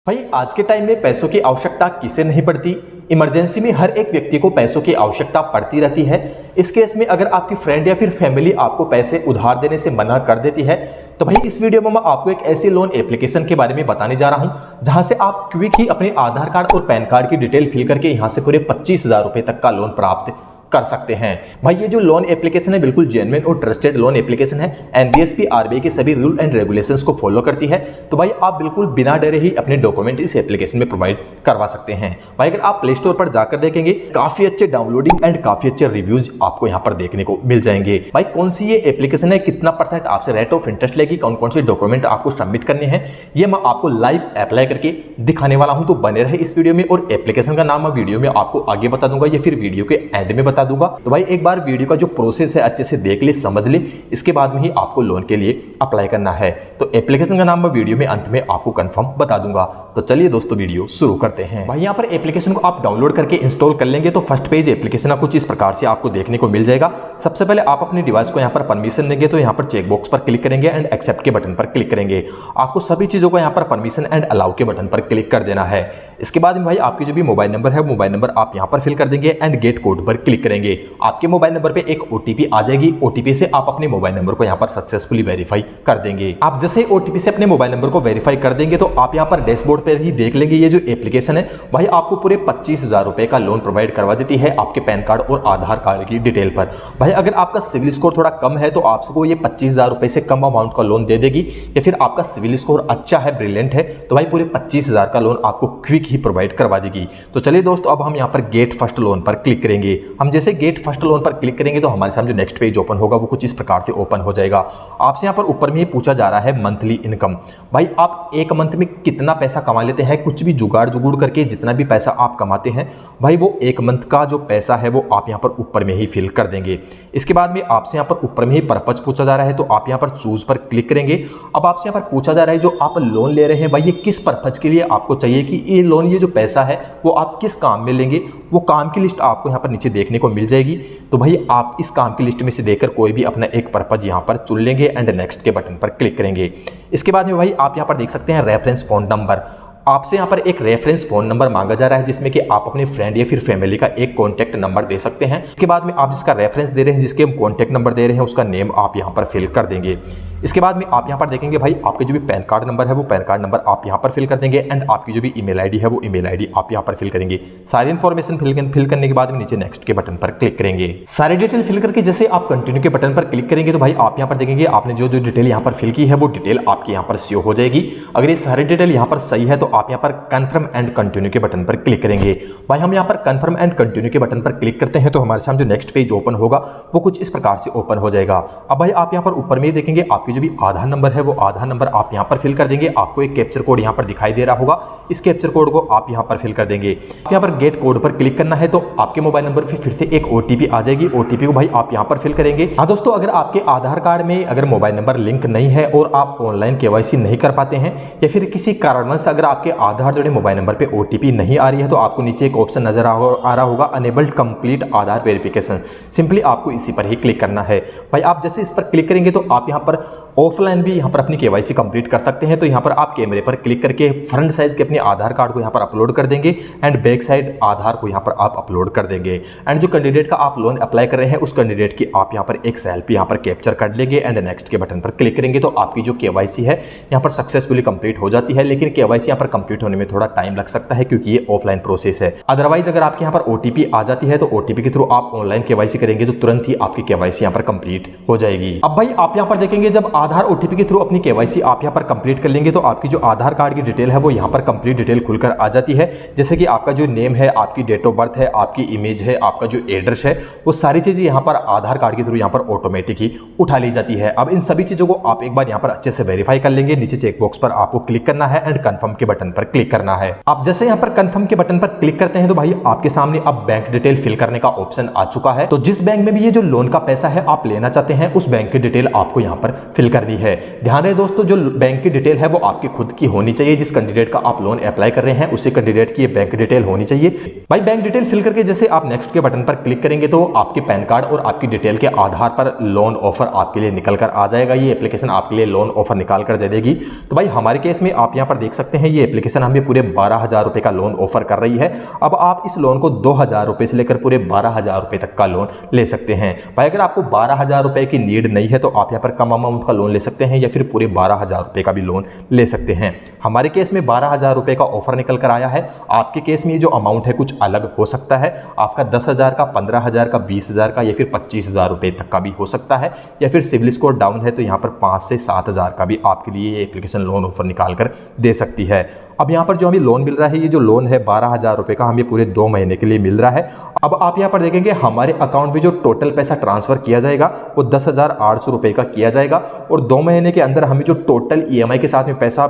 भाई आज के टाइम में पैसों की आवश्यकता किसे नहीं पड़ती। इमरजेंसी में हर एक व्यक्ति को पैसों की आवश्यकता पड़ती रहती है। इस केस में अगर आपकी फ्रेंड या फिर फैमिली आपको पैसे उधार देने से मना कर देती है तो भाई इस वीडियो में मैं आपको एक ऐसी लोन एप्लीकेशन के बारे में बताने जा रहा हूं जहां से आप क्विक ही अपने आधार कार्ड और पैन कार्ड की डिटेल फिल करके यहां से पूरे 25,000 रुपए तक का लोन प्राप्त कर सकते हैं। भाई ये जो लोन एप्लीकेशन है बिल्कुल जेन्युइन और ट्रस्टेड लोन एप्लीकेशन है। एनबीएसपी आरबीआई के सभी रूल एंड रेगुलेशंस को फॉलो करती है। तो भाई आप बिल्कुल बिना डरे ही अपने डॉक्यूमेंट इस एप्लीकेशन में प्रोवाइड करवा सकते हैं। भाई अगर आप प्ले स्टोर पर जाकर देखेंगे काफी अच्छे डाउनलोडिंग एंड काफी अच्छे रिव्यूज आपको यहाँ पर देखने को मिल जाएंगे। भाई कौन सी ये एप्लीकेशन है, कितना % आपसे रेट ऑफ इंटरेस्ट लेगी, कौन कौन से डॉक्यूमेंट आपको सबमिट करने हैं, ये मैं आपको लाइव अप्लाई करके दिखाने वाला हूं। तो बने रहे इस वीडियो में और एप्लीकेशन का नाम मैं वीडियो में आपको आगे बता दूंगा या फिर वीडियो के एंड में बता दूंगा। तो भाई एक बार वीडियो का जो प्रोसेस है अच्छे से देख ले, समझ ले, इसके बाद में ही आपको लोन के लिए अप्लाई करना है। तो एप्लीकेशन का नाम मैं वीडियो में अंत में आपको कंफर्म बता दूंगा। तो चलिए दोस्तों वीडियो शुरू करते हैं। भाई यहाँ पर एप्लीकेशन को आप डाउनलोड करके इंस्टॉल कर लेंगे तो फर्स्ट पेज एप्लीकेशन कुछ इस प्रकार से आपको देखने को मिल जाएगा। सबसे पहले आप अपने डिवाइस को यहाँ पर परमिशन देंगे तो यहाँ पर चेक बॉक्स पर क्लिक करेंगे एंड एक्सेप्ट के बटन पर क्लिक करेंगे। आपको सभी चीजों को यहाँ पर परमिशन एंड अलाउ के बटन पर क्लिक कर देना है। इसके बाद भाई आपकी जो भी मोबाइल नंबर है मोबाइल नंबर आप यहाँ पर फिल कर देंगे एंड गेट कोड पर क्लिक करेंगे। आपके मोबाइल नंबर पे एक ओटीपी आ जाएगी। ओटीपी से आप अपने मोबाइल नंबर को यहाँ पर सक्सेसफुली वेरीफाई कर देंगे। आप जैसे ओटीपी से अपने मोबाइल नंबर को वेरीफाई कर देंगे तो आप यहाँ पर डैशबोर्ड पर ही देख लेंगे ये जो एप्लीकेशन है भाई आपको पूरे 25,000 रुपए का लोन प्रोवाइड करवा देती है आपके पैन कार्ड और आधार कार्ड की डिटेल पर। भाई अगर आपका सिविल स्कोर थोड़ा कम है तो आपको ये 25,000 रुपए से कम अमाउंट का लोन दे देगी, या फिर आपका सिविल स्कोर अच्छा है, ब्रिलियंट है, तो भाई पूरे 25,000 का लोन आपको क्विक ही प्रोवाइड करवा देगी। तो चलिए दोस्तों अब हम यहाँ पर गेट फर्स्ट लोन पर क्लिक करेंगे। हम जैसे गेट फर्स्ट लोन पर क्लिक करेंगे तो हमारे सामने जो नेक्स्ट पेज ओपन होगा वो कुछ इस प्रकार से ओपन हो जाएगा। आपसे यहाँ पर ऊपर में ही पूछा जा रहा है मंथली इनकम। भाई आप एक मंथ में कितना पैसा कमा लेते हैं, कुछ भी जुगाड़ जुगुड़ करके जितना भी पैसा आप कमाते हैं भाई वो एक मंथ का जो पैसा है वो आप यहाँ पर ऊपर में ही फिल कर देंगे। इसके बाद में आपसे यहाँ पर ऊपर में ही पर्पज पूछा जा रहा है तो आप यहाँ पर चूज पर क्लिक करेंगे। अब आपसे यहाँ पर पूछा जा रहा है जो आप लोन ले रहे हैं भाई ये किस पर्पज के लिए आपको चाहिए, कि ये लोन ये जो पैसा है वो आप किस काम में लेंगे, वो काम की लिस्ट आपको यहाँ पर नीचे देखने को मिल जाएगी। तो भाई आप इस काम की लिस्ट में से देखकर कोई भी अपना एक पर्पज यहाँ पर चुन लेंगे एंड नेक्स्ट के बटन पर क्लिक करेंगे। इसके बाद में भाई आप यहाँ पर देख सकते हैं रेफरेंस फोन नंबर। आपसे यहाँ पर एक रेफरेंस फोन नंबर मांगा जा रहा है जिसमें कि आप अपने फ्रेंड या फिर फैमिली का एक कॉन्टैक्ट नंबर दे सकते हैं। इसके बाद में आप जिसका रेफरेंस दे रहे हैं, जिसके हम कॉन्टैक्ट नंबर दे रहे हैं, उसका नेम आप यहाँ पर फिल कर देंगे। इसके बाद में आप यहाँ पर देखेंगे भाई आपके जो भी पैन कार्ड नंबर है वो पैन कार्ड नंबर आप यहाँ पर फिल कर देंगे एंड आपकी जो भी ईमेल आईडी है वो ईमेल आईडी आप यहाँ पर फिल करेंगे। सारी इन्फॉर्मेशन फिल करने के बाद में नीचे नेक्स्ट के बटन पर क्लिक करेंगे। सारी डिटेल फिल करके जैसे आप कंटिन्यू के बटन पर क्लिक करेंगे तो भाई आप यहाँ पर देखेंगे आपने जो जो डिटेल यहाँ पर फिल की है वो डिटेल आपकी यहाँ पर शो हो जाएगी। अगर ये सारी डिटेल यहाँ पर सही है तो आप यहाँ पर कंफर्म एंड कंटिन्यू के बटन पर क्लिक करेंगे। भाई हम यहाँ पर कंफर्म एंड कंटिन्यू के बटन पर क्लिक करते हैं तो हमारे सामने जो नेक्स्ट पेज ओपन होगा वो कुछ इस प्रकार से ओपन हो जाएगा। अब भाई आप यहाँ पर ऊपर में देखेंगे आपकी जो भी आधार नंबर है वो आधार नंबर आप यहां पर फिल कर देंगे। आपको एक कैप्चर कोड यहां पर दिखाई दे रहा होगा, इस कैप्चर कोड को आप यहां पर फिल कर देंगे। यहां पर गेट कोड पर क्लिक करना है तो आपके मोबाइल नंबर पे फिर से एक ओटीपी आ जाएगी। ओटीपी को भाई आप यहां पर फिल करेंगे। हाँ दोस्तों, अगर आपके आधार कार्ड में अगर मोबाइल नंबर लिंक नहीं है और आप ऑनलाइन केवाईसी नहीं कर पाते हैं या फिर किसी कारणवश अगर आपके आधार जोड़े मोबाइल नंबर पे ओटीपी नहीं आ रही है तो आपको नीचे एक ऑप्शन नजर आ रहा होगा अनेबल्ड कंप्लीट आधार वेरिफिकेशन। सिंपली आपको इसी पर ही क्लिक करना है। भाई आप जैसे इस पर क्लिक करेंगे तो आप यहाँ पर ऑफलाइन भी यहाँ पर अपनी केवाईसी कंप्लीट कर सकते हैं। तो यहाँ पर आप कैमरे पर क्लिक करके फ्रंट साइज के अपने आधार कार्ड को यहाँ पर अपलोड कर देंगे एंड बैक साइड आधार को यहाँ पर आप अपलोड कर देंगे एंड जो कैंडिडेट का आप लोन अप्लाई कर रहे हैं उस कैंडिडेट की आप यहाँ पर एक सेल्फी यहाँ पर कैप्चर कर लेंगे एंड नेक्स्ट के बटन पर क्लिक करेंगे तो आपकी जो केवाईसी है यहाँ पर सक्सेसफुली कंप्लीट हो जाती है। लेकिन केवाईसी यहाँ पर कंप्लीट होने में थोड़ा टाइम लग सकता है क्योंकि ये ऑफलाइन प्रोसेस है। अदरवाइज अगर आपके यहाँ पर ओटीपी आ जाती है तो ओटीपी के थ्रू आप ऑनलाइन केवाईसी करेंगे तो तुरंत ही आपकी केवाईसी यहाँ पर कंप्लीट हो जाएगी। अब भाई आप यहाँ पर देखेंगे जब आधार ओटीपी के थ्रू अपनी केवाईसी आप यहाँ पर कंप्लीट कर लेंगे तो आपकी जो आधार कार्ड की डिटेल है वो यहाँ पर कंप्लीट डिटेल खुलकर आ जाती है। जैसे कि आपका जो नेम है, आपकी डेट ऑफ बर्थ है, आपकी इमेज है, आपका जो एड्रेस है, वो सारी चीजें यहाँ पर आधार कार्ड के थ्रू यहाँ पर ऑटोमेटिक ही उठा ली जाती है। अब इन सभी चीजों को आप एक बार यहाँ पर अच्छे से वेरीफाई कर लेंगे। नीचे चेक बॉक्स पर आपको क्लिक करना है एंड कंफर्म के बटन पर क्लिक करना है। आप जैसे यहाँ पर कंफर्म के बटन पर क्लिक करते हैं तो भाई आपके सामने अब बैंक डिटेल फिल करने का ऑप्शन आ चुका है। तो जिस बैंक में भी ये जो लोन का पैसा है आप लेना चाहते हैं उस बैंक की डिटेल आपको यहाँ पर फिल करनी है। ध्यान रहे दोस्तों, जो बैंक की डिटेल है वो आपकी खुद की होनी चाहिए। जिस कैंडिडेट का आप लोन अप्लाई कर रहे हैं उसी कैंडिडेट की ये बैंक डिटेल होनी चाहिए। भाई बैंक डिटेल फिल करके जैसे आप नेक्स्ट के बटन पर क्लिक करेंगे तो आपके पैन कार्ड और आपकी डिटेल के आधार पर लोन ऑफर आपके लिए निकल कर आ जाएगा। ये एप्लीकेशन आपके लिए लोन ऑफर निकाल कर दे देगी। तो भाई हमारे केस में आप यहाँ पर देख सकते हैं ये एप्लीकेशन हमें पूरे 12,000 रुपये का लोन ऑफर कर रही है। अब आप इस लोन को 2,000 रुपये से लेकर पूरे 12,000 रुपये तक का लोन ले सकते हैं। भाई अगर आपको 12,000 रुपये की नीड नहीं है तो आप यहाँ पर कम अमाउंट का लोन ले सकते हैं या फिर पूरे 12,000 रुपये का भी लोन ले सकते हैं। हमारे केस में 12,000 रुपये का ऑफर निकल कर आया है। आपके केस में ये जो अमाउंट है कुछ अलग हो सकता है। आपका 10,000 का, 15,000 का, 20,000 का या फिर 25,000 रुपये तक का भी हो सकता है, या फिर सिविल स्कोर डाउन है तो यहाँ पर 5 से 7,000 का भी आपके लिए ये एप्लीकेशन लोन ऑफर निकाल कर दे सकती है। अब यहाँ पर जो हमें लोन मिल रहा है, ये जो लोन है 12,000 रुपये का हमें पूरे 2 महीने के लिए मिल रहा है। अब आप यहाँ पर देखेंगे हमारे अकाउंट में जो टोटल पैसा ट्रांसफर किया जाएगा वो 10,800 रुपये का किया जाएगा, और 2 महीने के अंदर हमें जो टोटल EMI के साथ में पैसा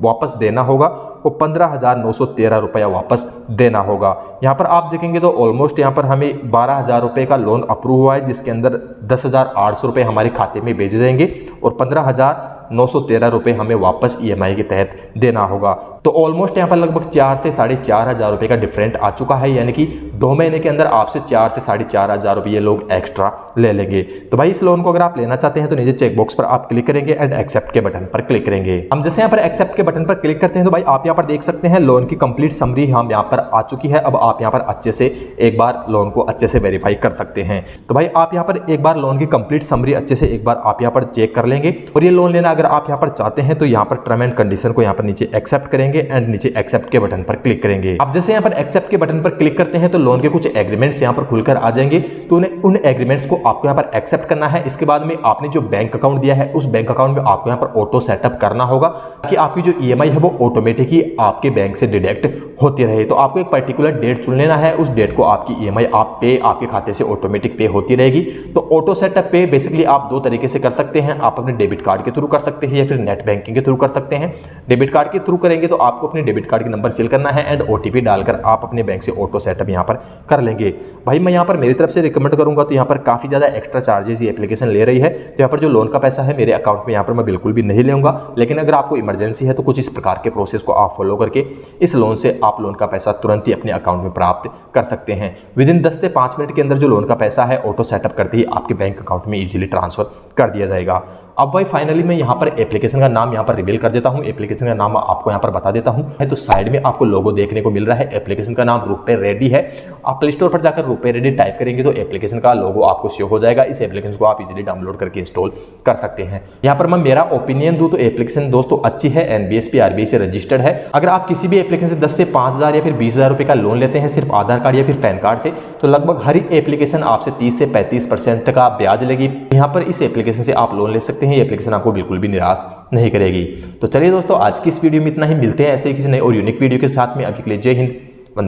वापस देना होगा वो 15,913 रुपया वापस देना होगा। यहाँ पर आप देखेंगे तो ऑलमोस्ट यहाँ पर हमें 12,000 रुपये का लोन अप्रूव हुआ है, जिसके अंदर 10,800 रुपये हमारे खाते में भेजे जाएंगे और 15,913 रुपये हमें वापस EMI के तहत देना होगा। तो ऑलमोस्ट यहाँ पर लगभग 4 से 4,500 रुपये का डिफरेंट आ चुका है, यानी कि 2 महीने के अंदर आपसे 4 से 4,500 रुपये ये लोग एक्स्ट्रा ले लेंगे। तो भाई इस लोन को अगर आप लेना चाहते हैं तो नीचे चेक बॉक्स पर आप क्लिक करेंगे एंड एक्सेप्ट के बटन पर क्लिक करेंगे। हम जैसे यहाँ पर एक्सेप्ट के बटन पर क्लिक करते हैं तो भाई आप यहाँ पर देख सकते हैं लोन की कंप्लीट समरी हम यहाँ पर आ चुकी है। अब आप यहाँ पर अच्छे से एक बार लोन को अच्छे से वेरीफाई कर सकते हैं। तो भाई आप यहाँ पर एक बार लोन की कंप्लीट समरी अच्छे से एक बार आप यहाँ पर चेक कर लेंगे, और ये लोन लेना अगर आप यहाँ पर चाहते हैं तो यहाँ पर टर्म एंड कंडीशन को यहाँ पर नीचे एक्सेप्ट करेंगे एंड नीचे एक्सेप्ट के बटन पर क्लिक करेंगे। अब जैसे यहाँ पर एक्सेप्ट के बटन पर क्लिक करते हैं तो लोन के कुछ एग्रीमेंट्स यहाँ पर खुलकर आ जाएंगे, तो उन एग्रीमेंट्स को आपको यहाँ पर एक्सेप्ट करना है। इसके बाद में आपने जो बैंक अकाउंट दिया है उस बैंक अकाउंट में आपको यहाँ पर ऑटो सेटअप करना होगा कि आपकी जो EMI है वो ऑटोमेटिक ही आपके बैंक से डिडक्ट होती रहे। तो आपको एक पर्टिकुलर डेट चुन लेना है, उस डेट को आपकी EMI आपके खाते से ऑटोमेटिक पे होती रहेगी। तो ऑटो सेटअप पे बेसिकली आप 2 तरीके से कर सकते हैं। आप अपने डेबिट कार्ड के थ्रू कर सकते हैं या फिर नेट बैंकिंग के थ्रू कर सकते हैं। डेबिट कार्ड के थ्रू करेंगे तो आपको अपने डेबिट कार्ड के नंबर फिल करना है एंड OTP डालकर आप अपने बैंक से ऑटो सेटअप यहाँ पर कर लेंगे। भाई मैं यहाँ पर मेरी तरफ से रिकमेंड करूंगा तो यहाँ पर काफ़ी ज़्यादा एक्स्ट्रा चार्जेस ये एप्लीकेशन ले रही है। तो यहाँ पर जो लोन का पैसा है मेरे अकाउंट में यहाँ पर मैं बिल्कुल भी नहीं लूँगा, लेकिन अगर आपको इमरजेंसी है तो कुछ इस प्रकार के प्रोसेस को आप फॉलो करके इस लोन से आप लोन का पैसा तुरंत ही अपने अकाउंट में प्राप्त कर सकते हैं। विदिन 10 से 5 मिनट के अंदर जो लोन का पैसा है ऑटो सेटअप करते ही आपके बैंक अकाउंट में इजीली ट्रांसफर कर दिया जाएगा। अब भाई फाइनली मैं यहाँ पर एप्लीकेशन का नाम यहाँ पर रिवील कर देता हूँ। एप्लीकेशन का नाम आपको यहाँ पर बता देता हूँ। तो साइड में आपको लोगो देखने को मिल रहा है। एप्लीकेशन का नाम रुपे रेडी है। आप प्ले स्टोर पर जाकर रुपे रेडी टाइप करेंगे तो एप्लीकेशन का लोगो आपको शो हो जाएगा। इस एप्लीकेशन को आप इजीली डाउनलोड करके इंस्टॉल कर सकते हैं। यहाँ पर मैं मेरा ओपिनियन दूँ तो एप्लीकेशन दोस्तों अच्छी है, NBSP RBI से रजिस्टर्ड है। अगर आप किसी भी एप्लीकेशन से 10 से 5,000 या फिर 20,000 रुपये का लोन लेते हैं सिर्फ आधार कार्ड या फिर पैन कार्ड से, तो लगभग हर एप्लीकेशन आपसे 30 से 35% तक का ब्याज लेगी। यहाँ पर इस एप्लीकेशन से आप लोन ले सकते हैं। ये एप्लीकेशन आपको बिल्कुल भी निराश नहीं करेगी। तो चलिए दोस्तों आज की इस वीडियो में इतना ही। मिलते हैं ऐसे ही किसी नए और यूनिक वीडियो के साथ में। अभी के लिए जय हिंद,